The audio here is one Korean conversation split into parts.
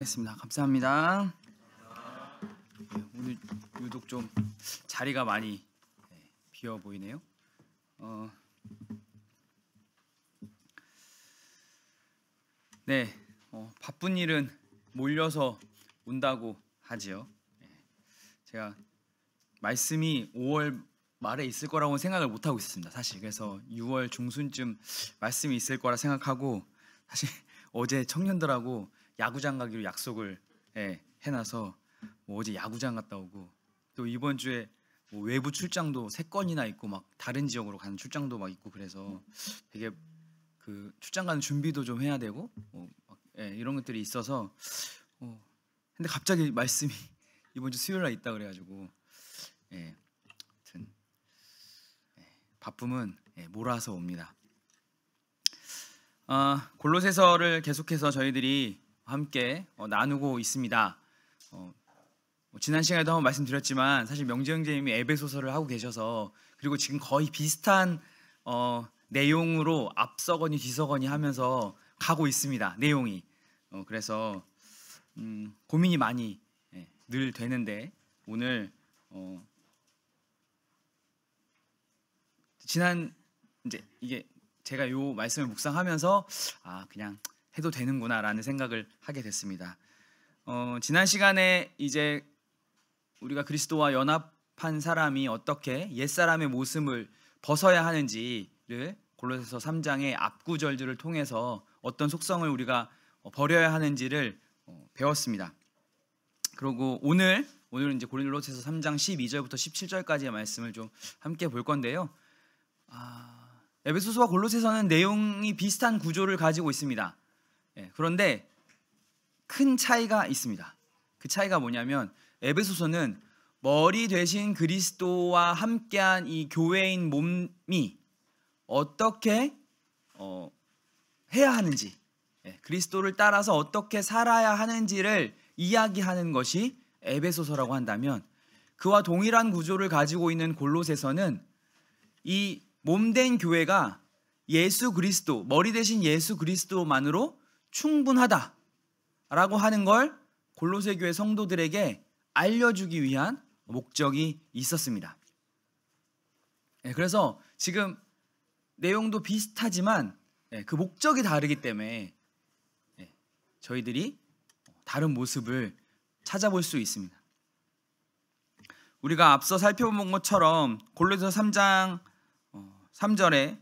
알겠습니다. 감사합니다. 오늘 유독 좀 자리가 많이 비어 보이네요. 바쁜 일은 몰려서 온다고 하지요. 제가 말씀이 5월 말에 있을 거라고 생각을 못 하고 있었습니다. 사실 그래서 6월 중순쯤 말씀이 있을 거라 생각하고 사실 어제 청년들하고 야구장 가기로 약속을 해놔서 어제 야구장 갔다 오고 또 이번 주에 외부 출장도 3건이나 있고 막 다른 지역으로 가는 출장도 막 있고 그래서 되게 그 출장 가는 준비도 좀 해야 되고 이런 것들이 있어서 근데 갑자기 말씀이 이번 주 수요일 날 있다 그래가지고 아무튼 바쁨은 몰아서 옵니다. 골로새서를 계속해서 저희들이 함께 나누고 있습니다. 지난 시간에도 한번 말씀드렸지만 사실 명재 형제님이 에베소서를 하고 계셔서 그리고 지금 거의 비슷한 내용으로 앞서거니 뒤서거니 하면서 가고 있습니다. 내용이 그래서 고민이 많이 늘 되는데 오늘 지난 이제 이게 제가 요 말씀을 묵상하면서 그냥 해도 되는구나라는 생각을 하게 됐습니다. 지난 시간에 이제 우리가 그리스도와 연합한 사람이 어떻게 옛사람의 모습을 벗어야 하는지를 골로새서 3장의 앞구절들을 통해서 어떤 속성을 우리가 버려야 하는지를 배웠습니다. 그리고 오늘 이제 골로새서 3장 12절부터 17절까지의 말씀을 좀 함께 볼 건데요. 에베소서와 골로새서는 내용이 비슷한 구조를 가지고 있습니다. 그런데 큰 차이가 있습니다. 그 차이가 뭐냐면 에베소서는 머리 되신 그리스도와 함께한 이 교회인 몸이 어떻게 해야 하는지, 그리스도를 따라서 어떻게 살아야 하는지를 이야기하는 것이 에베소서라고 한다면, 그와 동일한 구조를 가지고 있는 골로새서는 이 몸된 교회가 예수 그리스도, 머리 대신 예수 그리스도만으로 충분하다라고 하는 걸 골로새 교회 성도들에게 알려주기 위한 목적이 있었습니다. 그래서 지금 내용도 비슷하지만 그 목적이 다르기 때문에 저희들이 다른 모습을 찾아볼 수 있습니다. 우리가 앞서 살펴본 것처럼 골로새서 3장 3절에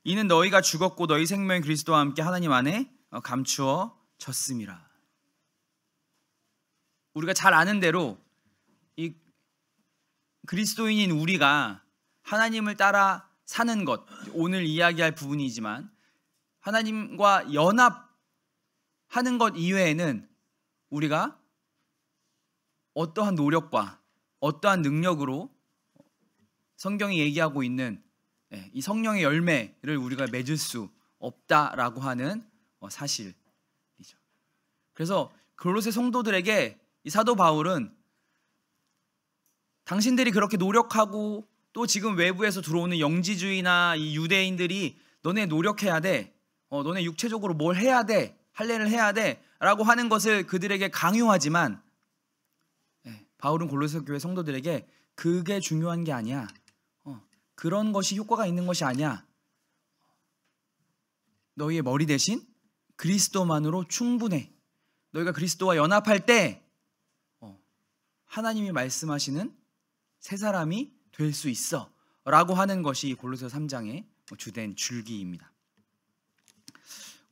이는 너희가 죽었고 너희 생명이 그리스도와 함께 하나님 안에 감추어졌음이라. 우리가 잘 아는 대로 이 그리스도인인 우리가 하나님을 따라 사는 것, 오늘 이야기할 부분이지만 하나님과 연합하는 것 이외에는 우리가 어떠한 노력과 어떠한 능력으로 성경이 얘기하고 있는 이 성령의 열매를 우리가 맺을 수 없다라고 하는 사실이죠. 그래서 골로새 성도들에게 이 사도 바울은 당신들이 그렇게 노력하고 또 지금 외부에서 들어오는 영지주의나 이 유대인들이 너네 노력해야 돼, 너네 육체적으로 뭘 해야 돼, 할례를 해야 돼 라고 하는 것을 그들에게 강요하지만 바울은 골로새 교회 성도들에게 그게 중요한 게 아니야, 그런 것이 효과가 있는 것이 아니야, 너희의 머리 대신 그리스도만으로 충분해, 너희가 그리스도와 연합할 때 하나님이 말씀하시는 새 사람이 될 수 있어 라고 하는 것이 골로새서 3장의 주된 줄기입니다.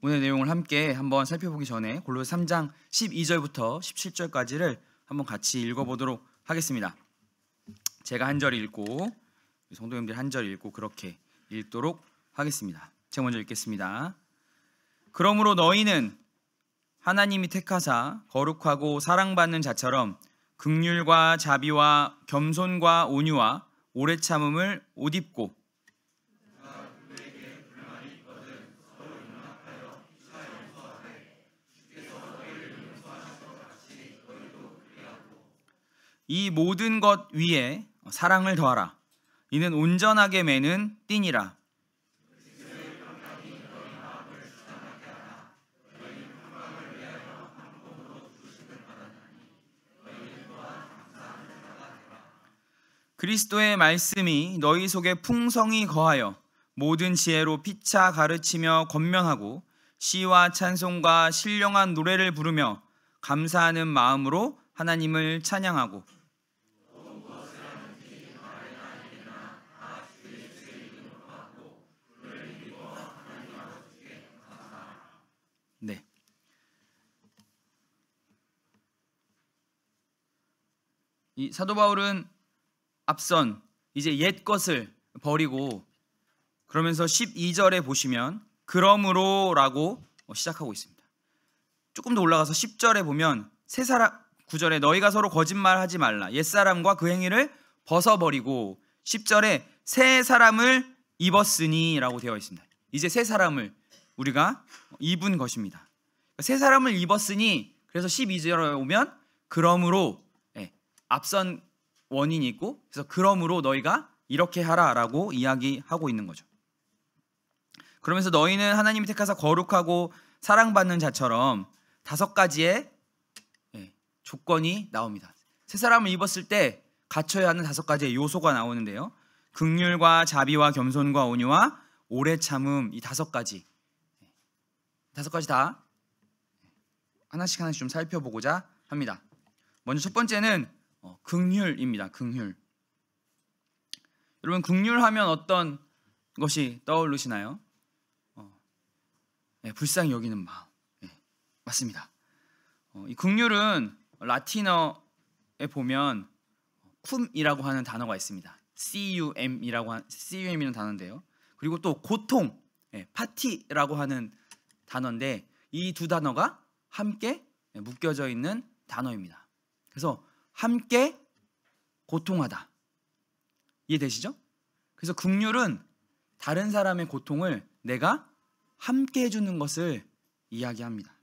오늘 내용을 함께 한번 살펴보기 전에 골로새 3장 12절부터 17절까지를 한번 같이 읽어보도록 하겠습니다. 제가 한 절 읽고 성도님들 한 절 읽고 그렇게 읽도록 하겠습니다. 제가 먼저 읽겠습니다. 그러므로 너희는 하나님이 택하사 거룩하고 사랑받는 자처럼 긍휼과 자비와 겸손과 온유와 오래 참음을 옷 입고 이 모든 것 위에 사랑을 더하라. 이는 온전하게 매는 띠니라. 그리스도의 말씀이 너희 속에 풍성히 거하여 모든 지혜로 피차 가르치며 권면하고 시와 찬송과 신령한 노래를 부르며 감사하는 마음으로 하나님을 찬양하고 네. 이 사도 바울은 앞선 이제 옛 것을 버리고 그러면서 12절에 보시면 그러므로라고 시작하고 있습니다. 조금 더 올라가서 10절에 보면 9절에 너희가 서로 거짓말하지 말라 옛사람과 그 행위를 벗어버리고 10절에 새 사람을 입었으니 라고 되어 있습니다. 이제 새 사람을 우리가 입은 것입니다. 새 사람을 입었으니 그래서 12절에 오면 그러므로 앞선 원인이 있고 그래서 그러므로 너희가 이렇게 하라라고 이야기하고 있는 거죠. 그러면서 너희는 하나님이 택하사 거룩하고 사랑받는 자처럼 5가지의 조건이 나옵니다. 새 사람을 입었을 때 갖춰야 하는 5가지의 요소가 나오는데요. 긍휼과 자비와 겸손과 온유와 오래 참음, 이 5가지. 5가지 다 하나씩 좀 살펴보고자 합니다. 먼저 첫 번째는 긍휼입니다. 긍휼. 여러분 긍휼하면 어떤 것이 떠오르시나요? 불쌍히 여기는 마음. 맞습니다. 이 긍휼은 라틴어에 보면 쿰이라고 하는 단어가 있습니다. CUM이라는 단어인데요. 그리고 또 고통, 파티라고 하는 단어인데 이 두 단어가 함께 묶여져 있는 단어입니다. 그래서 함께 고통하다. 이해되시죠? 그래서 긍휼은 다른 사람의 고통을 내가 함께 해주는 것을 이야기합니다.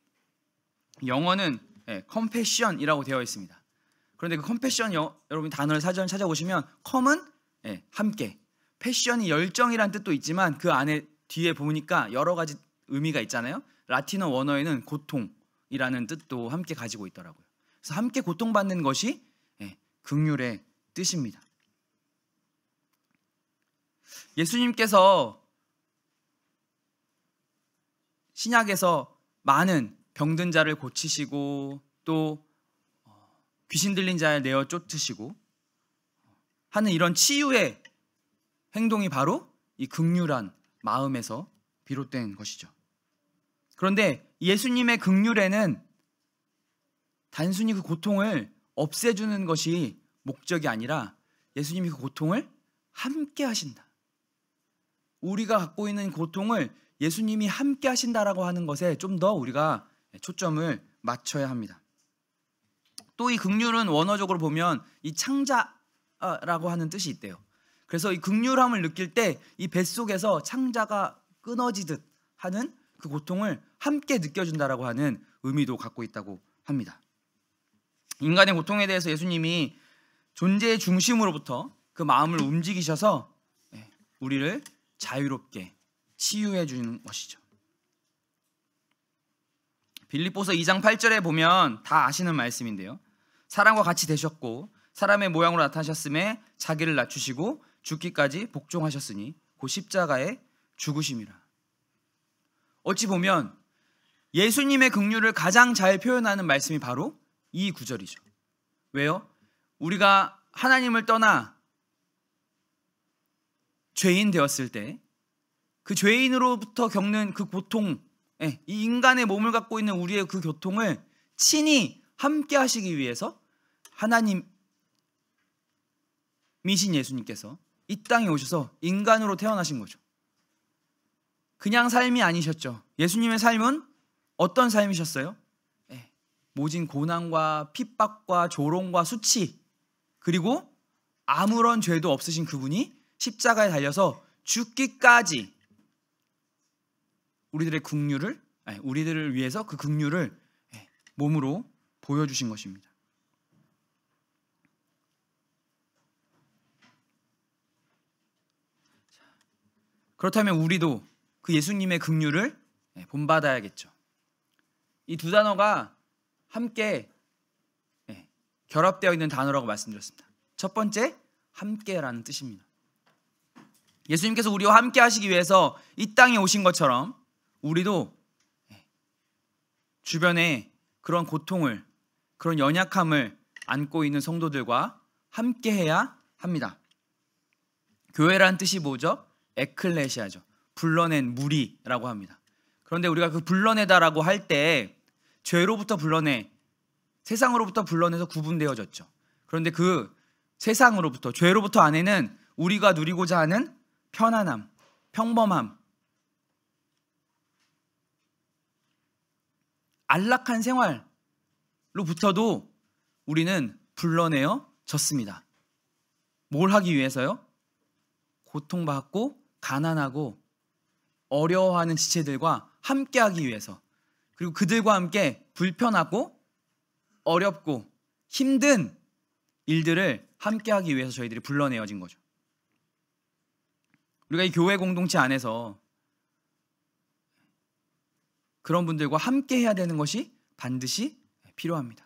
영어는 compassion이라고 되어 있습니다. 그런데 그 compassion 여러분 단어를 사전 찾아보시면 com은 함께, passion이 열정이란 뜻도 있지만 그 안에 뒤에 보니까 여러 가지 의미가 있잖아요. 라틴어 원어에는 고통이라는 뜻도 함께 가지고 있더라고요. 그래서 함께 고통받는 것이 긍휼의 뜻입니다. 예수님께서 신약에서 많은 병든 자를 고치시고 또 귀신 들린 자를 내어 쫓으시고 하는 이런 치유의 행동이 바로 이 긍휼한 마음에서 비롯된 것이죠. 그런데 예수님의 긍휼에는 단순히 그 고통을 없애주는 것이 목적이 아니라 예수님이 그 고통을 함께 하신다. 우리가 갖고 있는 고통을 예수님이 함께 하신다라고 하는 것에 좀 더 우리가 초점을 맞춰야 합니다. 또 이 긍휼은 원어적으로 보면 이 창자라고 하는 뜻이 있대요. 그래서 이 긍휼함을 느낄 때 이 뱃속에서 창자가 끊어지듯 하는 그 고통을 함께 느껴준다라고 하는 의미도 갖고 있다고 합니다. 인간의 고통에 대해서 예수님이 존재의 중심으로부터 그 마음을 움직이셔서 우리를 자유롭게 치유해 주는 것이죠. 빌립보서 2장 8절에 보면 다 아시는 말씀인데요. 사람과 같이 되셨고 사람의 모양으로 나타나셨음에 자기를 낮추시고 죽기까지 복종하셨으니 곧 십자가에 죽으심이라. 어찌 보면 예수님의 긍휼을 가장 잘 표현하는 말씀이 바로 이 구절이죠. 왜요? 우리가 하나님을 떠나 죄인 되었을 때 그 죄인으로부터 겪는 그 고통, 이 인간의 몸을 갖고 있는 우리의 그 고통을 친히 함께 하시기 위해서 하나님이신 예수님께서 이 땅에 오셔서 인간으로 태어나신 거죠. 그냥 삶이 아니셨죠. 예수님의 삶은 어떤 삶이셨어요? 모진 고난과 핍박과 조롱과 수치, 그리고 아무런 죄도 없으신 그분이 십자가에 달려서 죽기까지 우리들을 위해서 그 긍휼을 몸으로 보여주신 것입니다. 그렇다면 우리도 그 예수님의 긍휼을 본받아야겠죠. 이 두 단어가 함께 결합되어 있는 단어라고 말씀드렸습니다. 첫 번째, 함께라는 뜻입니다. 예수님께서 우리와 함께 하시기 위해서 이 땅에 오신 것처럼 우리도 주변에 그런 고통을, 그런 연약함을 안고 있는 성도들과 함께해야 합니다. 교회라는 뜻이 뭐죠? 에클레시아죠. 불러낸 무리라고 합니다. 그런데 우리가 그 불러내다라고 할 때 죄로부터 불러내, 세상으로부터 불러내서 구분되어졌죠. 그런데 그 세상으로부터, 죄로부터 안에는 우리가 누리고자 하는 편안함, 평범함, 안락한 생활로부터도 우리는 불러내어졌습니다. 뭘 하기 위해서요? 고통받고 가난하고 어려워하는 지체들과 함께하기 위해서, 그리고 그들과 함께 불편하고 어렵고 힘든 일들을 함께하기 위해서 저희들이 불러내어진 거죠. 우리가 이 교회 공동체 안에서 그런 분들과 함께 해야 되는 것이 반드시 필요합니다.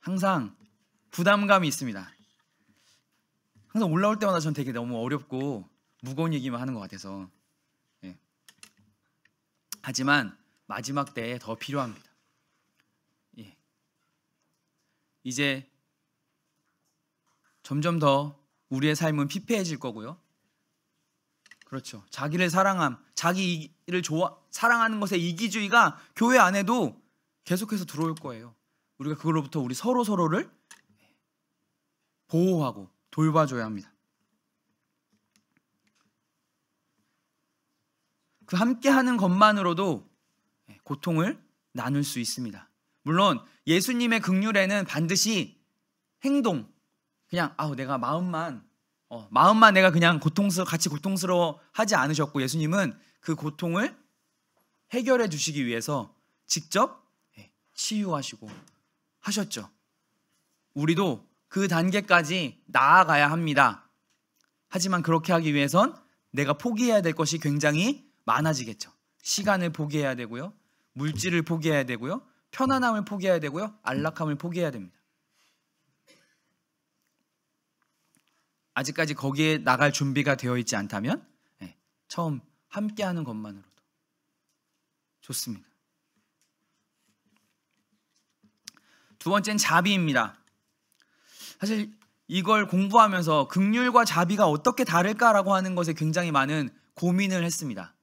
항상 부담감이 있습니다. 항상 올라올 때마다 전 되게 너무 어렵고 무거운 얘기만 하는 것 같아서. 하지만 마지막 때에 더 필요합니다. 이제 점점 더 우리의 삶은 피폐해질 거고요. 그렇죠. 자기를 자기를 사랑하는 것의 이기주의가 교회 안에도 계속해서 들어올 거예요. 우리가 그걸로부터 우리 서로를 보호하고 돌봐줘야 합니다. 그 함께하는 것만으로도 고통을 나눌 수 있습니다. 물론 예수님의 긍휼에는 반드시 행동, 그냥 내가 마음만 내가 그냥 같이 고통스러워 하지 않으셨고, 예수님은 그 고통을 해결해 주시기 위해서 직접 치유하시고 하셨죠. 우리도 그 단계까지 나아가야 합니다. 하지만 그렇게 하기 위해선 내가 포기해야 될 것이 굉장히 많아지겠죠. 시간을 포기해야 되고요, 물질을 포기해야 되고요, 편안함을 포기해야 되고요, 안락함을 포기해야 됩니다. 아직까지 거기에 나갈 준비가 되어 있지 않다면 처음 함께하는 것만으로도 좋습니다. 두 번째는 자비입니다. 사실 이걸 공부하면서 긍휼과 자비가 어떻게 다를까라고 하는 것에 굉장히 많은 고민을 했습니다.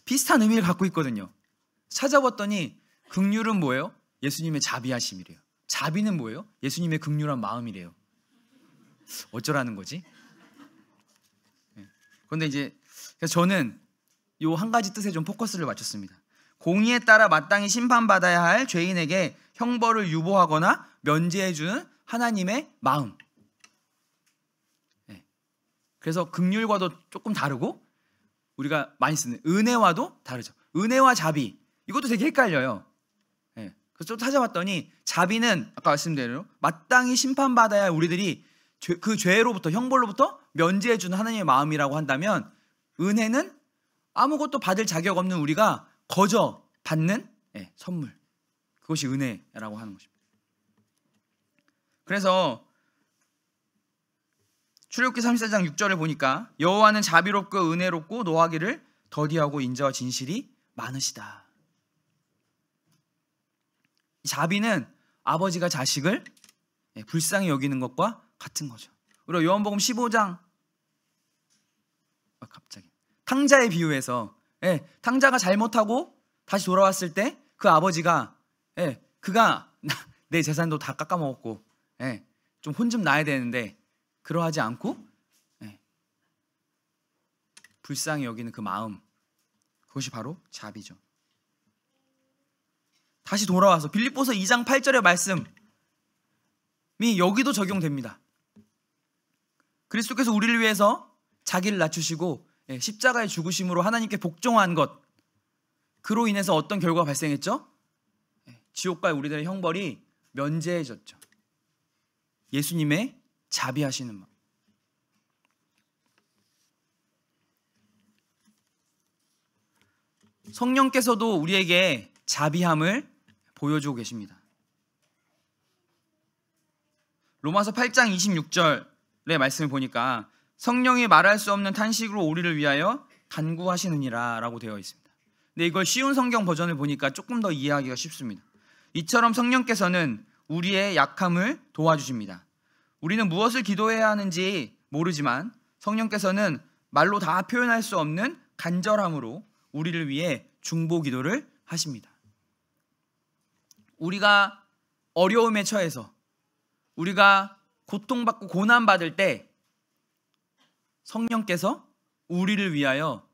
비슷한 의미를 갖고 있거든요. 찾아봤더니 긍휼은 뭐예요? 예수님의 자비하심이래요. 자비는 뭐예요? 예수님의 긍휼한 마음이래요. 어쩌라는 거지? 그런데 이제 저는 요 한 가지 뜻에 좀 포커스를 맞췄습니다. 공의에 따라 마땅히 심판받아야 할 죄인에게 형벌을 유보하거나 면제해주는 하나님의 마음. 그래서 긍휼과도 조금 다르고 우리가 많이 쓰는 은혜와도 다르죠. 은혜와 자비, 이것도 되게 헷갈려요. 그래서 좀 찾아봤더니 자비는 아까 말씀드린 대로 마땅히 심판받아야 할 우리들이 그 죄로부터, 형벌로부터 면제해주는 하나님의 마음이라고 한다면, 은혜는 아무것도 받을 자격 없는 우리가 거저 받는 선물, 그것이 은혜라고 하는 것입니다. 그래서 출애굽기 34장 6절을 보니까 여호와는 자비롭고 은혜롭고 노하기를 더디하고 인자와 진실이 많으시다. 자비는 아버지가 자식을 불쌍히 여기는 것과 같은 거죠. 우리가 요한복음 15장 갑자기 탕자의 비유에서 탕자가 잘못하고 다시 돌아왔을 때 그 아버지가 그가 내 재산도 다 깎아먹었고 좀 혼 좀 나야 되는데 그러하지 않고 불쌍히 여기는 그 마음, 그것이 바로 자비죠. 다시 돌아와서 빌립보서 2장 8절의 말씀이 여기도 적용됩니다. 그리스도께서 우리를 위해서 자기를 낮추시고 십자가의 죽으심으로 하나님께 복종한 것, 그로 인해서 어떤 결과가 발생했죠? 지옥과의 우리들의 형벌이 면제해졌죠. 예수님의 자비하시는 마음. 성령께서도 우리에게 자비함을 보여주고 계십니다. 로마서 8장 26절의 말씀을 보니까 성령이 말할 수 없는 탄식으로 우리를 위하여 간구하시느니라 라고 되어 있습니다. 근데 이걸 쉬운 성경 버전을 보니까 조금 더 이해하기가 쉽습니다. 이처럼 성령께서는 우리의 약함을 도와주십니다. 우리는 무엇을 기도해야 하는지 모르지만 성령께서는 말로 다 표현할 수 없는 간절함으로 우리를 위해 중보 기도를 하십니다. 우리가 어려움에 처해서 우리가 고통받고 고난받을 때 성령께서 우리를 위하여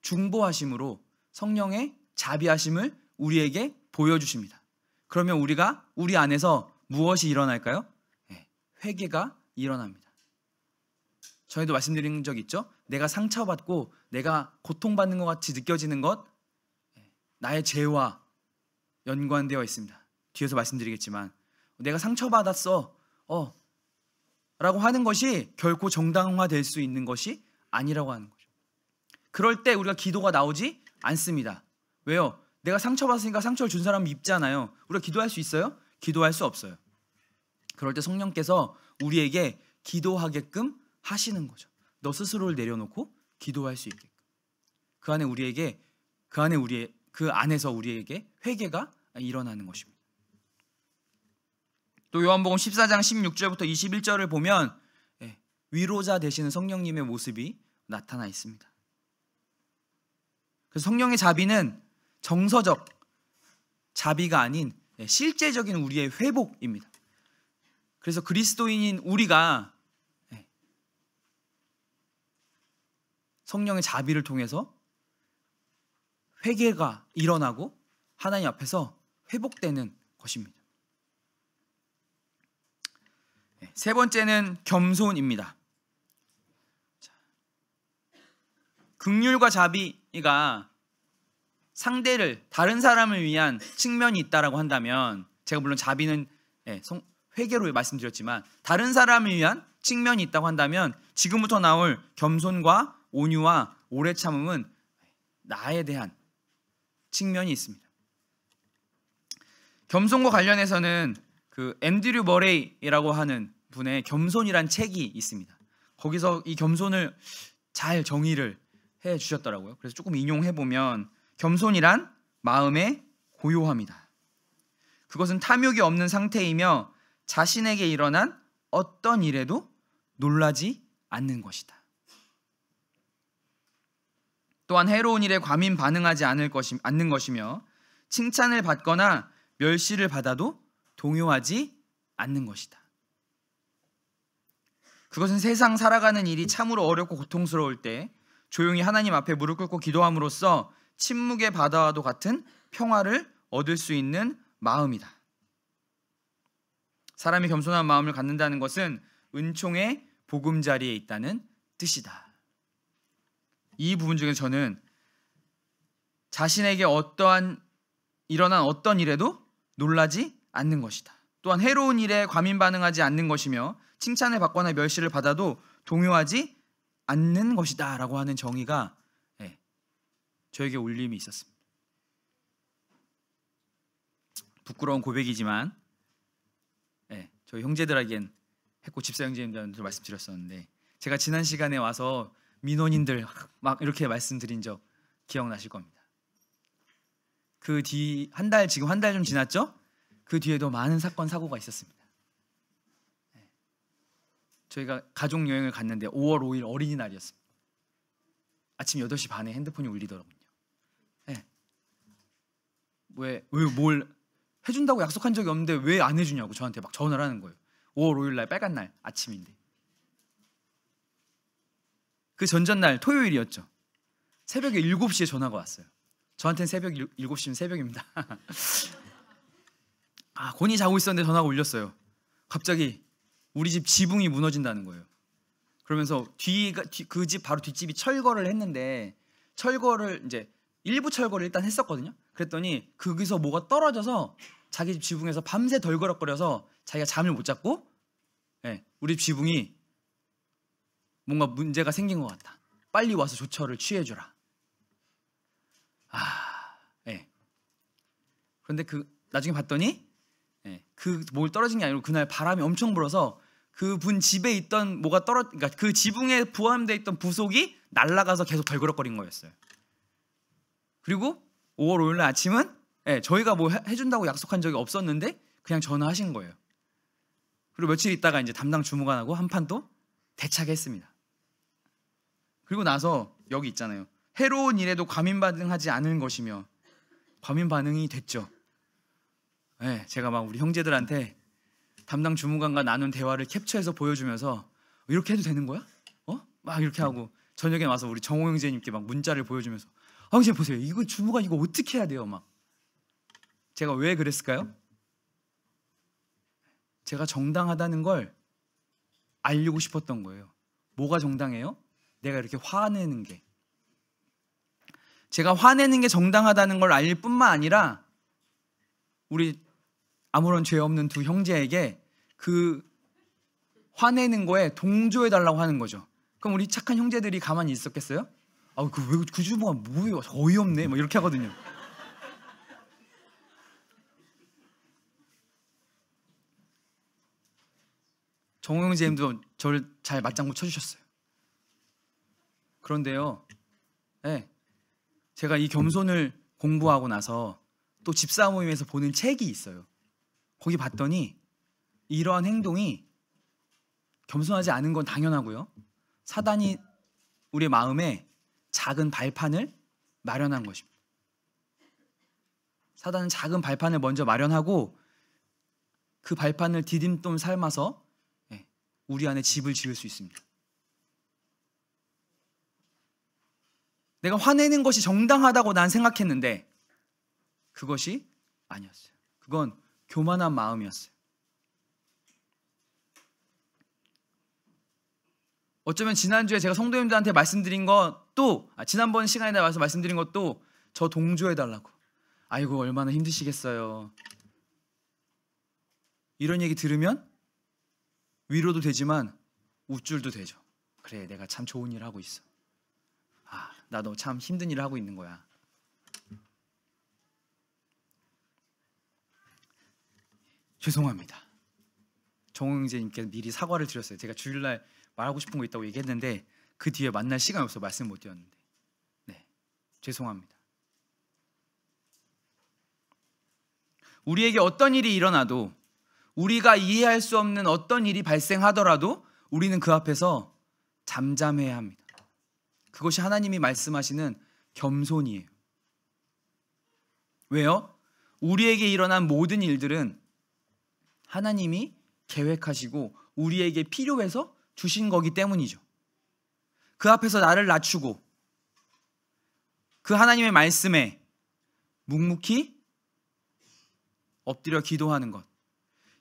중보하심으로 성령의 자비하심을 우리에게 보여주십니다. 그러면 우리가 우리 안에서 무엇이 일어날까요? 회개가 일어납니다. 전에도 말씀드린 적 있죠? 내가 상처받고 내가 고통받는 것 같이 느껴지는 것, 나의 죄와 연관되어 있습니다. 뒤에서 말씀드리겠지만 내가 상처받았어 라고 하는 것이 결코 정당화될 수 있는 것이 아니라고 하는 거죠. 그럴 때 우리가 기도가 나오지 않습니다. 왜요? 내가 상처받았으니까 상처를 준 사람은 입잖아요. 우리가 기도할 수 있어요? 기도할 수 없어요. 그럴 때 성령께서 우리에게 기도하게끔 하시는 거죠. 너 스스로를 내려놓고 기도할 수 있게끔. 그 안에서 우리에게 회개가 일어나는 것입니다. 또 요한복음 14장 16절부터 21절을 보면 위로자 되시는 성령님의 모습이 나타나 있습니다. 그래서 성령의 자비는 정서적 자비가 아닌 실제적인 우리의 회복입니다. 그래서 그리스도인인 우리가 성령의 자비를 통해서 회개가 일어나고 하나님 앞에서 회복되는 것입니다. 세 번째는 겸손입니다. 긍휼과 자비가 상대를, 다른 사람을 위한 측면이 있다라고 한다면, 제가 물론 자비는 회개로 말씀드렸지만 다른 사람을 위한 측면이 있다고 한다면 지금부터 나올 겸손과 온유와 오래 참음은 나에 대한 측면이 있습니다. 겸손과 관련해서는 그 앤드류 머레이라고 하는 분의 겸손이란 책이 있습니다. 거기서 이 겸손을 잘 정의를 해 주셨더라고요. 그래서 조금 인용해 보면 겸손이란 마음의 고요함이다. 그것은 탐욕이 없는 상태이며 자신에게 일어난 어떤 일에도 놀라지 않는 것이다. 또한 해로운 일에 과민 반응하지 않는 것이며 칭찬을 받거나 멸시를 받아도 동요하지 않는 것이다. 그것은 세상 살아가는 일이 참으로 어렵고 고통스러울 때 조용히 하나님 앞에 무릎 꿇고 기도함으로써 침묵의 바다와도 같은 평화를 얻을 수 있는 마음이다. 사람이 겸손한 마음을 갖는다는 것은 은총의 보금자리에 있다는 뜻이다. 이 부분 중에 저는 자신에게 일어난 어떤 일에도 놀라지 않는 것이다. 또한 해로운 일에 과민 반응하지 않는 것이며 칭찬을 받거나 멸시를 받아도 동요하지 않는 것이다 라고 하는 정의가 저에게 울림이 있었습니다. 부끄러운 고백이지만 저희 형제들에겐 했고 집사 형제님들한테 말씀드렸었는데, 제가 지난 시간에 와서 민원인들 막 이렇게 말씀드린 적 기억나실 겁니다. 그 뒤 지금 한 달 좀 지났죠? 그 뒤에도 많은 사건 사고가 있었습니다. 저희가 가족 여행을 갔는데 5월 5일 어린이날이었습니다. 아침 8시 반에 핸드폰이 울리더라고요. 왜 뭘 해준다고 약속한 적이 없는데 왜 안 해주냐고 저한테 막 전화를 하는 거예요. 5월 5일 날 빨간 날 아침인데. 그 전전날 토요일이었죠. 새벽에 7시에 전화가 왔어요. 저한테는 새벽 7시면 새벽입니다. 곤히 자고 있었는데 전화가 울렸어요. 갑자기 우리 집 지붕이 무너진다는 거예요. 그러면서 그 집 바로 뒷집이 철거를 했는데, 철거를 이제 일부 철거를 일단 했었거든요. 그랬더니 거기서 뭐가 떨어져서 자기 집 지붕에서 밤새 덜거럭거려서 자기가 잠을 못 잤고, 우리 집 지붕이 뭔가 문제가 생긴 것 같다. 빨리 와서 조처를 취해주라. 그런데 나중에 봤더니 그 뭘 떨어진 게 아니고 그날 바람이 엄청 불어서 그분 집에 있던 뭐가 그러니까 그 지붕에 부함돼 있던 부속이 날아가서 계속 덜그럭거린 거였어요. 그리고 5월 5일 날 아침은 저희가 뭐 해준다고 약속한 적이 없었는데 그냥 전화하신 거예요. 그리고 며칠 있다가 이제 담당 주무관하고 한 판 또 대차게 했습니다. 그리고 나서 여기 있잖아요. 해로운 일에도 과민 반응하지 않은 것이며 과민 반응이 됐죠. 제가 막 우리 형제들한테 담당 주무관과 나눈 대화를 캡처해서 보여주면서 이렇게 해도 되는 거야? 막 이렇게 하고 저녁에 와서 우리 정호 형제님께 막 문자를 보여주면서 형제 보세요. 이거 주무관 이거 어떻게 해야 돼요? 막 제가 왜 그랬을까요? 제가 정당하다는 걸 알리고 싶었던 거예요. 뭐가 정당해요? 내가 이렇게 화내는 게. 제가 화내는 게 정당하다는 걸 알릴 뿐만 아니라 우리 아무런 죄 없는 두 형제에게 그 화내는 거에 동조해 달라고 하는 거죠. 그럼 우리 착한 형제들이 가만히 있었겠어요? 그 주부가 뭐예요? 어이없네. 뭐 이렇게 하거든요. 정호 형제님도 저를 잘 맞장구 쳐주셨어요. 그런데요, 제가 이 겸손을 공부하고 나서 또 집사 모임에서 보는 책이 있어요. 거기 봤더니 이러한 행동이 겸손하지 않은 건 당연하고요. 사단이 우리 마음에 작은 발판을 마련한 것입니다. 사단은 작은 발판을 먼저 마련하고 그 발판을 디딤돌 삶아서 우리 안에 집을 지을 수 있습니다. 내가 화내는 것이 정당하다고 난 생각했는데 그것이 아니었어요. 그건 교만한 마음이었어요. 어쩌면 지난주에 제가 성도님들한테 말씀드린 것도 지난번 시간에 와서 말씀드린 것도 저 동조해달라고. 아이고 얼마나 힘드시겠어요. 이런 얘기 들으면 위로도 되지만 우쭐도 되죠. 그래 내가 참 좋은 일 하고 있어. 나도 참 힘든 일을 하고 있는 거야. 죄송합니다. 정호 형제님께 미리 사과를 드렸어요. 제가 주일날 말하고 싶은 거 있다고 얘기했는데 그 뒤에 만날 시간이 없어서 말씀 못 드렸는데 죄송합니다. 우리에게 어떤 일이 일어나도 우리가 이해할 수 없는 어떤 일이 발생하더라도 우리는 그 앞에서 잠잠해야 합니다. 그것이 하나님이 말씀하시는 겸손이에요. 왜요? 우리에게 일어난 모든 일들은 하나님이 계획하시고 우리에게 필요해서 주신 거기 때문이죠. 그 앞에서 나를 낮추고 그 하나님의 말씀에 묵묵히 엎드려 기도하는 것,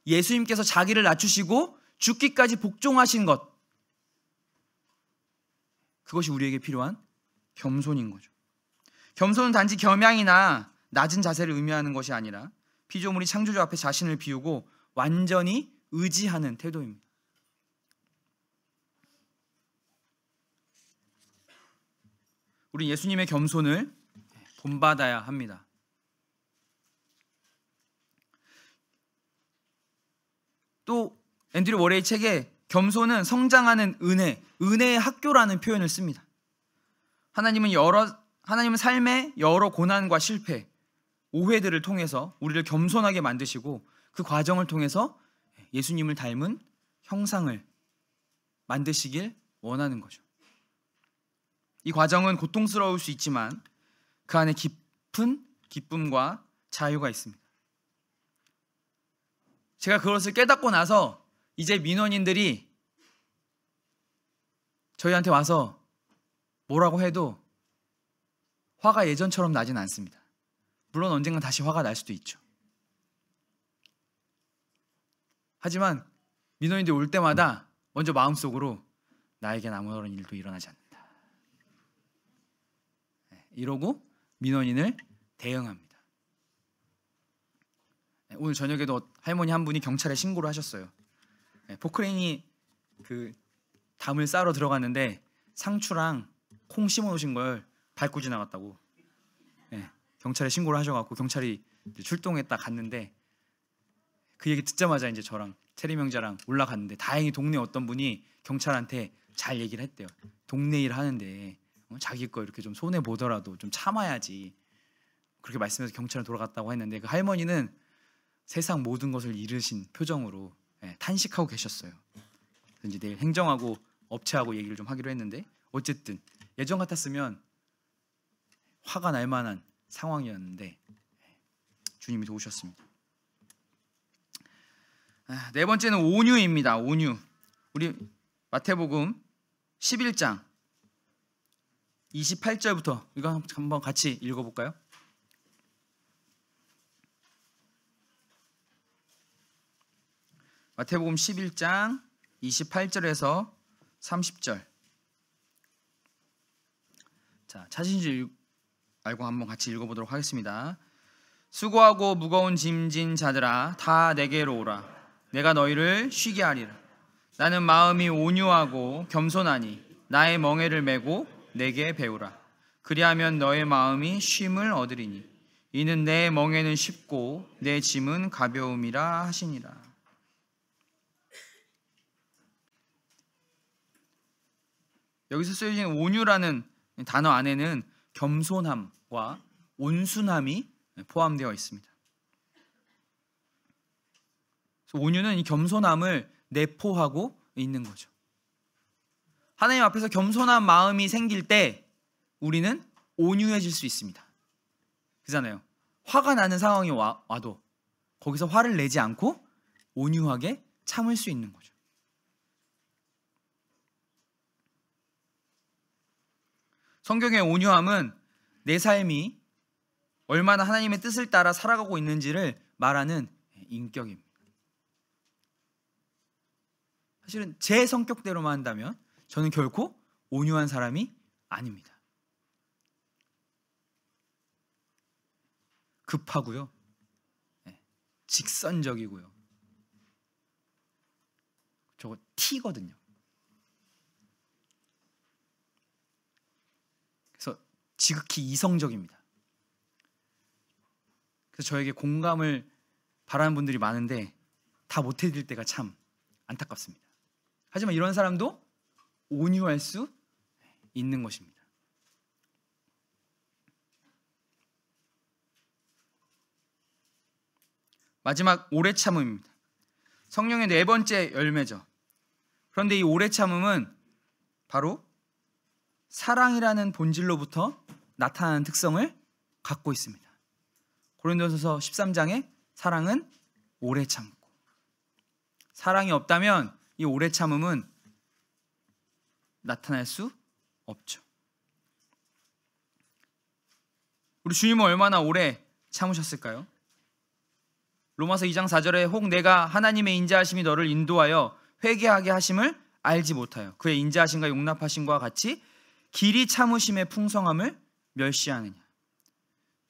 예수님께서 자기를 낮추시고 죽기까지 복종하신 것, 그것이 우리에게 필요한 겸손인 거죠. 겸손은 단지 겸양이나 낮은 자세를 의미하는 것이 아니라 피조물이 창조주 앞에 자신을 비우고 완전히 의지하는 태도입니다. 우리 예수님의 겸손을 본받아야 합니다. 또 앤드류 워레이 책에 겸손은 성장하는 은혜의 학교라는 표현을 씁니다. 하나님은 삶의 여러 고난과 실패, 오해들을 통해서 우리를 겸손하게 만드시고 그 과정을 통해서 예수님을 닮은 형상을 만드시길 원하는 거죠. 이 과정은 고통스러울 수 있지만 그 안에 깊은 기쁨과 자유가 있습니다. 제가 그것을 깨닫고 나서 이제 민원인들이 저희한테 와서 뭐라고 해도 화가 예전처럼 나진 않습니다. 물론 언젠간 다시 화가 날 수도 있죠. 하지만 민원인들이 올 때마다 먼저 마음속으로 나에겐 아무런 일도 일어나지 않는다. 이러고 민원인을 대응합니다. 오늘 저녁에도 할머니 한 분이 경찰에 신고를 하셨어요. 포크레인이 그 담을 싸러 들어갔는데 상추랑 콩 심어 놓으신 걸 밟고 지나갔다고 경찰에 신고를 하셔갖고 경찰이 출동에 딱 갔는데 그 얘기 듣자마자 이제 저랑 체림 형제랑 올라갔는데 다행히 동네 어떤 분이 경찰한테 잘 얘기를 했대요. 동네 일 하는데 자기 거 이렇게 좀 손해 보더라도 좀 참아야지. 그렇게 말씀해서 경찰에 돌아갔다고 했는데 그 할머니는 세상 모든 것을 잃으신 표정으로 탄식하고 계셨어요. 그래서 이제 내일 행정하고 업체하고 얘기를 좀 하기로 했는데 어쨌든 예전 같았으면 화가 날 만한 상황이었는데 주님이 도우셨습니다. 네 번째는 온유입니다. 온유. 우리 마태복음 11장 28절부터 이거 한번 같이 읽어볼까요? 마태복음 11장 28절에서 30절. 자, 찾으신 줄 알고 한번 같이 읽어보도록 하겠습니다. 수고하고 무거운 짐진 자들아 다 내게로 오라. 내가 너희를 쉬게 하리라. 나는 마음이 온유하고 겸손하니 나의 멍에를 메고 내게 배우라. 그리하면 너의 마음이 쉼을 얻으리니 이는 내 멍에는 쉽고 내 짐은 가벼움이라 하시니라. 여기서 쓰여진 온유라는 단어 안에는 겸손함과 온순함이 포함되어 있습니다. 그래서 온유는 이 겸손함을 내포하고 있는 거죠. 하나님 앞에서 겸손한 마음이 생길 때 우리는 온유해질 수 있습니다. 그렇잖아요. 화가 나는 상황이 와도 거기서 화를 내지 않고 온유하게 참을 수 있는 거죠. 성경의 온유함은 내 삶이 얼마나 하나님의 뜻을 따라 살아가고 있는지를 말하는 인격입니다. 사실은 제 성격대로만 한다면 저는 결코 온유한 사람이 아닙니다. 급하고요. 직선적이고요. 저거 T거든요. 그래서 지극히 이성적입니다. 그래서 저에게 공감을 바라는 분들이 많은데 다 못해드릴 때가 참 안타깝습니다. 하지만 이런 사람도 온유할 수 있는 것입니다. 마지막 오래 참음입니다. 성령의 네 번째 열매죠. 그런데 이 오래 참음은 바로 사랑이라는 본질로부터 나타나는 특성을 갖고 있습니다. 고린도전서 13장에 사랑은 오래 참고, 사랑이 없다면 이 오래 참음은 나타날 수 없죠. 우리 주님은 얼마나 오래 참으셨을까요? 로마서 2장 4절에 혹 내가 하나님의 인자하심이 너를 인도하여 회개하게 하심을 알지 못하여 그의 인자하심과 용납하심과 같이 길이 참으심의 풍성함을 멸시하느냐.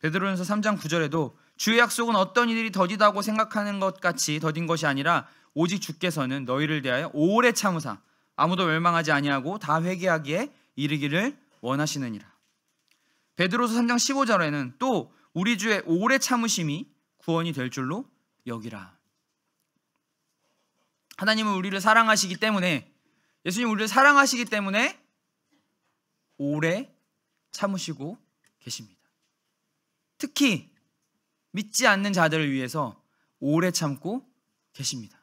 베드로전서 3장 9절에도 주의 약속은 어떤 이들이 더디다고 생각하는 것 같이 더딘 것이 아니라 오직 주께서는 너희를 대하여 오래 참으사 아무도 멸망하지 아니하고 다 회개하기에 이르기를 원하시느니라. 베드로서 3장 15절에는 또 우리 주의 오래 참으심이 구원이 될 줄로 여기라. 하나님은 우리를 사랑하시기 때문에, 예수님 우리를 사랑하시기 때문에 오래 참으시고 계십니다. 특히 믿지 않는 자들을 위해서 오래 참고 계십니다.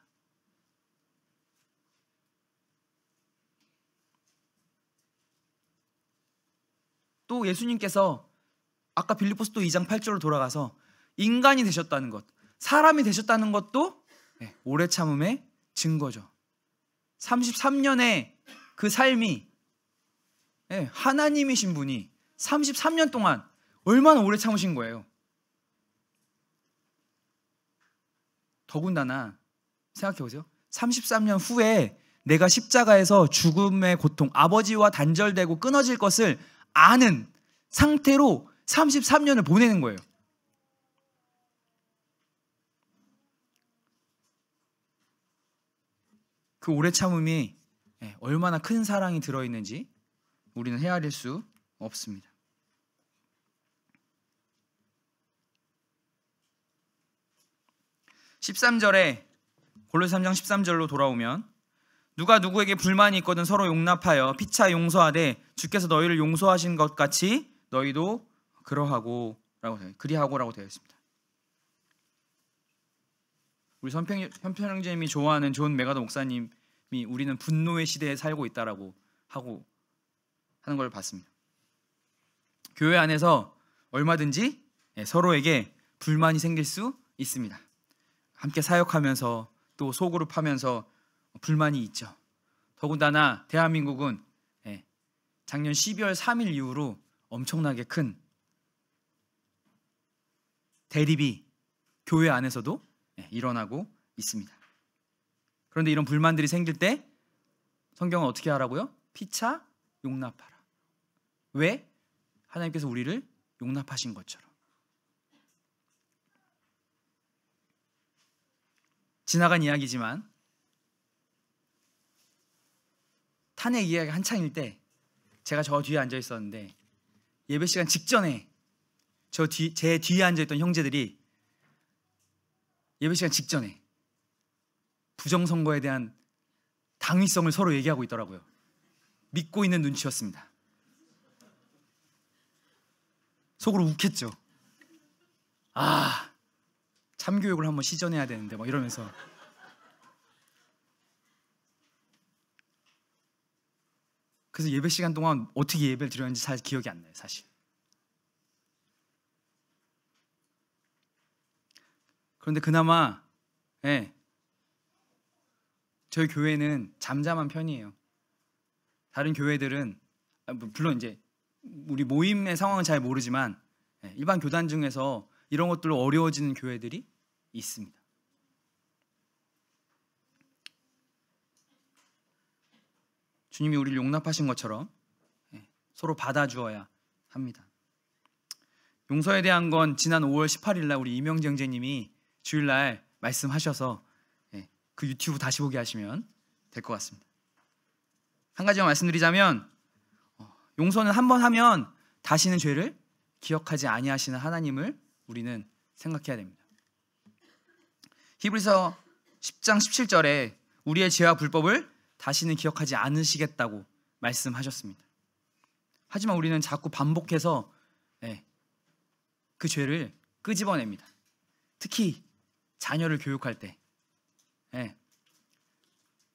또 예수님께서 아까 빌립보서 2장 8절로 돌아가서 인간이 되셨다는 것, 사람이 되셨다는 것도 오래 참음의 증거죠. 33년의 그 삶이 하나님이신 분이 33년 동안 얼마나 오래 참으신 거예요. 더군다나 생각해보세요. 33년 후에 내가 십자가에서 죽음의 고통, 아버지와 단절되고 끊어질 것을 아는 상태로 33년을 보내는 거예요. 그 오래 참음이 얼마나 큰 사랑이 들어있는지 우리는 헤아릴 수 없습니다. 13절에 골로새 3장 13절로 돌아오면 누가 누구에게 불만이 있거든 서로 용납하여 피차 용서하되 주께서 너희를 용서하신 것 같이 너희도 그리하고라고 되어 있습니다. 우리 현편형제님이 좋아하는 존 메가더 목사님이 우리는 분노의 시대에 살고 있다라고 하는 걸 봤습니다. 교회 안에서 얼마든지 서로에게 불만이 생길 수 있습니다. 함께 사역하면서 또 소그룹하면서 불만이 있죠. 더군다나 대한민국은 작년 12월 3일 이후로 엄청나게 큰 대립이 교회 안에서도 일어나고 있습니다. 그런데 이런 불만들이 생길 때 성경은 어떻게 하라고요? 피차 용납하라. 왜? 하나님께서 우리를 용납하신 것처럼. 지나간 이야기지만 탄핵 이야기가 한창일 때 제가 저 뒤에 앉아 있었는데 예배 시간 직전에 제 뒤에 앉아 있던 형제들이 예배 시간 직전에 부정선거에 대한 당위성을 서로 얘기하고 있더라고요. 믿고 있는 눈치였습니다. 속으로 욱했죠. 참교육을 한번 시전해야 되는데 막 이러면서. 그래서 예배 시간 동안 어떻게 예배를 드렸는지 잘 기억이 안 나요, 사실. 그런데 그나마 저희 교회는 잠잠한 편이에요. 다른 교회들은 물론 이제 우리 모임의 상황은 잘 모르지만 일반 교단 중에서 이런 것들로 어려워지는 교회들이 있습니다. 주님이 우리를 용납하신 것처럼 서로 받아주어야 합니다. 용서에 대한 건 지난 5월 18일 날 우리 이명재 형제님이 주일날 말씀하셔서 그 유튜브 다시 보기 하시면 될 것 같습니다. 한 가지만 말씀드리자면 용서는 한 번 하면 다시는 죄를 기억하지 아니하시는 하나님을 우리는 생각해야 됩니다. 히브리서 10장 17절에 우리의 죄와 불법을 다시는 기억하지 않으시겠다고 말씀하셨습니다. 하지만 우리는 자꾸 반복해서 그 죄를 끄집어냅니다. 특히 자녀를 교육할 때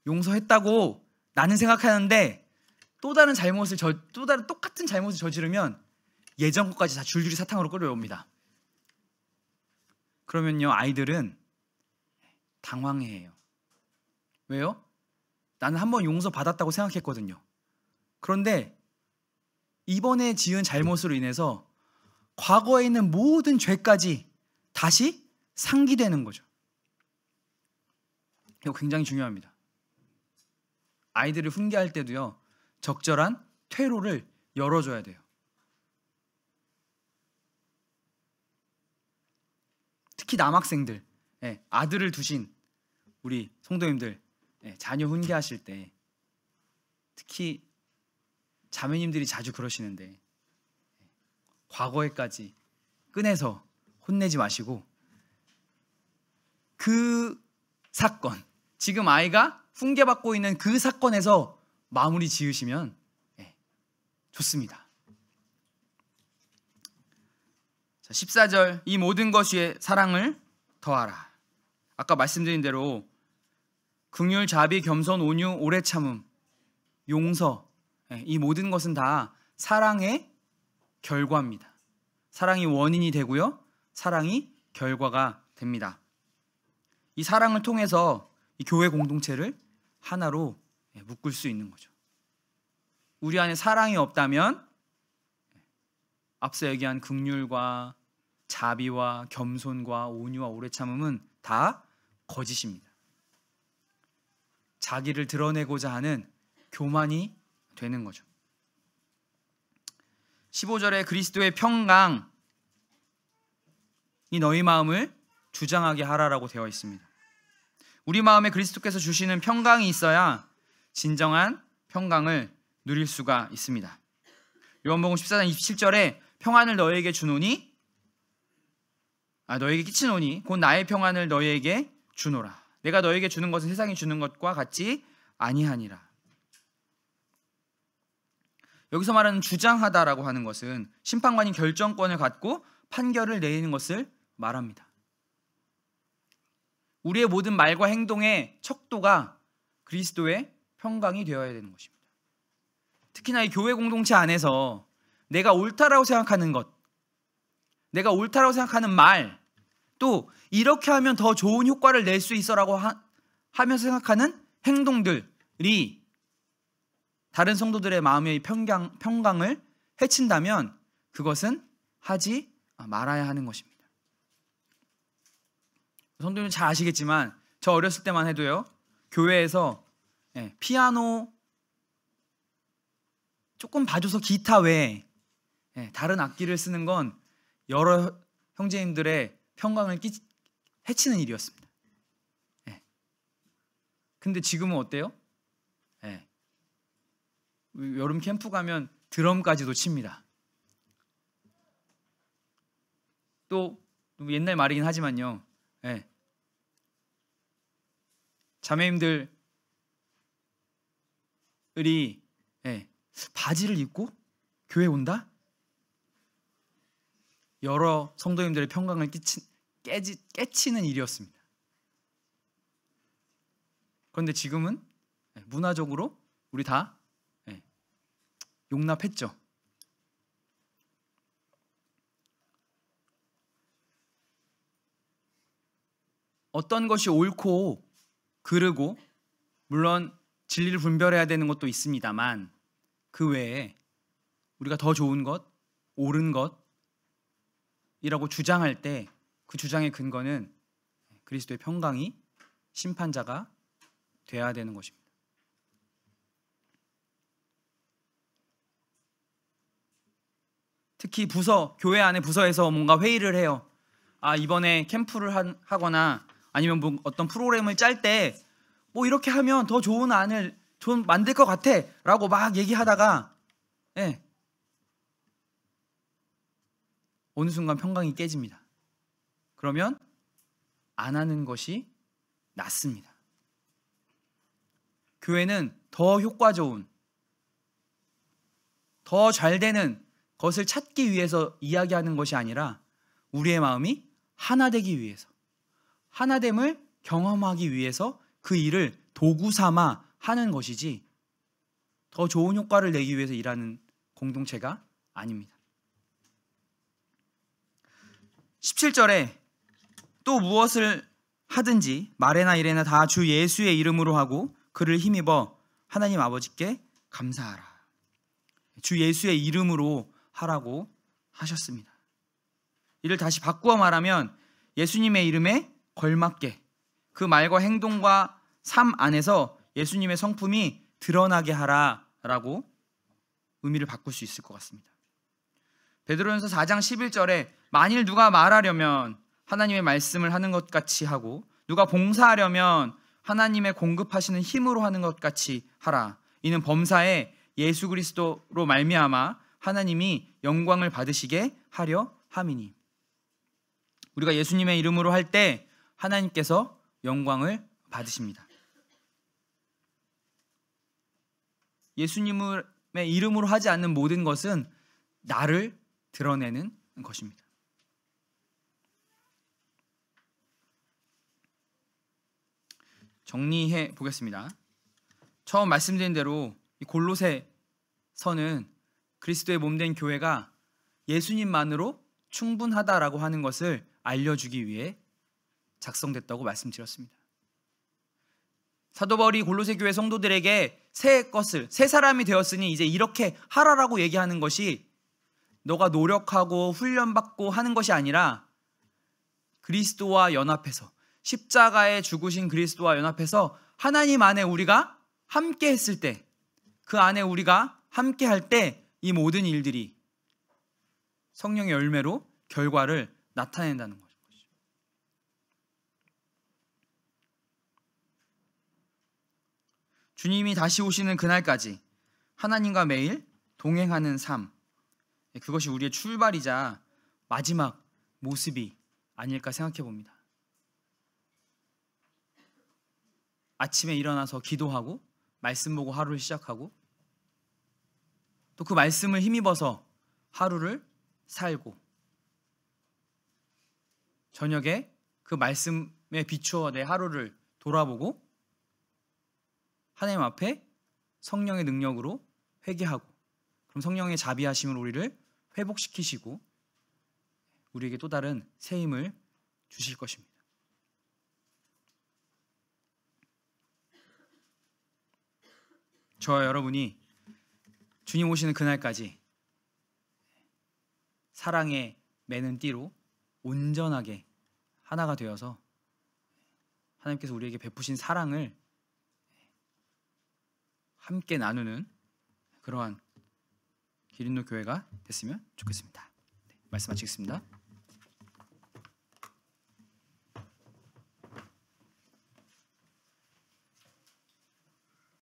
용서했다고 나는 생각하는데 또 다른 똑같은 잘못을 저지르면 예전 것까지 다 줄줄이 사탕으로 끌어옵니다. 그러면요 아이들은 당황해해요. 왜요? 나는 한번 용서받았다고 생각했거든요. 그런데 이번에 지은 잘못으로 인해서 과거에 있는 모든 죄까지 다시 상기되는 거죠. 이거 굉장히 중요합니다. 아이들을 훈계할 때도요 적절한 퇴로를 열어줘야 돼요. 특히 남학생들, 아들을 두신 우리 성도님들 자녀 훈계하실 때 특히 자매님들이 자주 그러시는데 과거에까지 꺼내서 혼내지 마시고 그 사건, 지금 아이가 훈계받고 있는 그 사건에서 마무리 지으시면 좋습니다. 자, 14절 이 모든 것 위에 사랑을 더하라. 아까 말씀드린 대로 긍휼, 자비, 겸손, 온유, 오래 참음, 용서 이 모든 것은 다 사랑의 결과입니다. 사랑이 원인이 되고요. 사랑이 결과가 됩니다. 이 사랑을 통해서 이 교회 공동체를 하나로 묶을 수 있는 거죠. 우리 안에 사랑이 없다면 앞서 얘기한 긍휼과 자비와 겸손과 온유와 오래 참음은 다 거짓입니다. 자기를 드러내고자 하는 교만이 되는 거죠. 15절에 그리스도의 평강이 너희 마음을 주장하게 하라라고 되어 있습니다. 우리 마음에 그리스도께서 주시는 평강이 있어야 진정한 평강을 누릴 수가 있습니다. 요한복음 14장 27절에 평안을 너희에게 주노니 너희에게 끼치노니 곧 나의 평안을 너희에게 주노라. 내가 너에게 주는 것은 세상이 주는 것과 같지 아니하니라. 여기서 말하는 주장하다라고 하는 것은 심판관이 결정권을 갖고 판결을 내리는 것을 말합니다. 우리의 모든 말과 행동의 척도가 그리스도의 평강이 되어야 되는 것입니다. 특히나 이 교회 공동체 안에서 내가 옳다라고 생각하는 것, 내가 옳다라고 생각하는 말, 또 이렇게 하면 더 좋은 효과를 낼 수 있어라고 하면서 생각하는 행동들이 다른 성도들의 마음의 평강을 해친다면 그것은 하지 말아야 하는 것입니다. 성도님 잘 아시겠지만 저 어렸을 때만 해도요, 교회에서 피아노 조금 봐줘서 기타 외에 다른 악기를 쓰는 건 여러 형제님들의 평강을 해치는 일이었습니다. 근데 지금은 어때요? 여름 캠프 가면 드럼까지도 칩니다. 또 옛날 말이긴 하지만요, 자매님들이 바지를 입고 교회 온다? 여러 성도님들의 평강을 깨치는 일이었습니다. 그런데 지금은 문화적으로 우리 다 용납했죠. 어떤 것이 옳고 그르고 물론 진리를 분별해야 되는 것도 있습니다만 그 외에 우리가 더 좋은 것, 옳은 것이라고 주장할 때 그 주장의 근거는 그리스도의 평강이 심판자가 돼야 되는 것입니다. 특히 교회 안에 부서에서 뭔가 회의를 해요. 이번에 캠프를 하거나 아니면 뭐 어떤 프로그램을 짤 때 뭐 이렇게 하면 더 좋은 안을 만들 것 같아 라고 막 얘기하다가 어느 순간 평강이 깨집니다. 그러면 안 하는 것이 낫습니다. 교회는 더 효과 좋은, 더 잘 되는 것을 찾기 위해서 이야기하는 것이 아니라 우리의 마음이 하나 되기 위해서, 하나됨을 경험하기 위해서 그 일을 도구 삼아 하는 것이지 더 좋은 효과를 내기 위해서 일하는 공동체가 아닙니다. 17절에 또 무엇을 하든지 말에나 일에나 다 주 예수의 이름으로 하고 그를 힘입어 하나님 아버지께 감사하라. 주 예수의 이름으로 하라고 하셨습니다. 이를 다시 바꾸어 말하면 예수님의 이름에 걸맞게 그 말과 행동과 삶 안에서 예수님의 성품이 드러나게 하라라고 의미를 바꿀 수 있을 것 같습니다. 베드로전서 4장 11절에 만일 누가 말하려면 하나님의 말씀을 하는 것 같이 하고 누가 봉사하려면 하나님의 공급하시는 힘으로 하는 것 같이 하라. 이는 범사에 예수 그리스도로 말미암아 하나님이 영광을 받으시게 하려 함이니. 우리가 예수님의 이름으로 할 때 하나님께서 영광을 받으십니다. 예수님의 이름으로 하지 않는 모든 것은 나를 드러내는 것입니다. 정리해 보겠습니다. 처음 말씀드린 대로 이 골로새서는 그리스도의 몸된 교회가 예수님만으로 충분하다라고 하는 것을 알려주기 위해 작성됐다고 말씀드렸습니다. 사도 바울이 골로새 교회 성도들에게 새 사람이 되었으니 이제 이렇게 하라라고 얘기하는 것이 너가 노력하고 훈련받고 하는 것이 아니라 그리스도와 연합해서 십자가에 죽으신 그리스도와 연합해서 하나님 안에 우리가 함께 했을 때, 그 안에 우리가 함께 할 때 이 모든 일들이 성령의 열매로 결과를 나타낸다는 것이죠. 주님이 다시 오시는 그날까지 하나님과 매일 동행하는 삶, 그것이 우리의 출발이자 마지막 모습이 아닐까 생각해 봅니다. 아침에 일어나서 기도하고 말씀 보고 하루를 시작하고 또 그 말씀을 힘입어서 하루를 살고 저녁에 그 말씀에 비추어 내 하루를 돌아보고 하나님 앞에 성령의 능력으로 회개하고 그럼 성령의 자비하심으로 우리를 회복시키시고 우리에게 또 다른 새 힘을 주실 것입니다. 저와 여러분이 주님 오시는 그날까지 사랑에 매는 띠로 온전하게 하나가 되어서 하나님께서 우리에게 베푸신 사랑을 함께 나누는 그러한 기린노 교회가 됐으면 좋겠습니다. 말씀 마치겠습니다.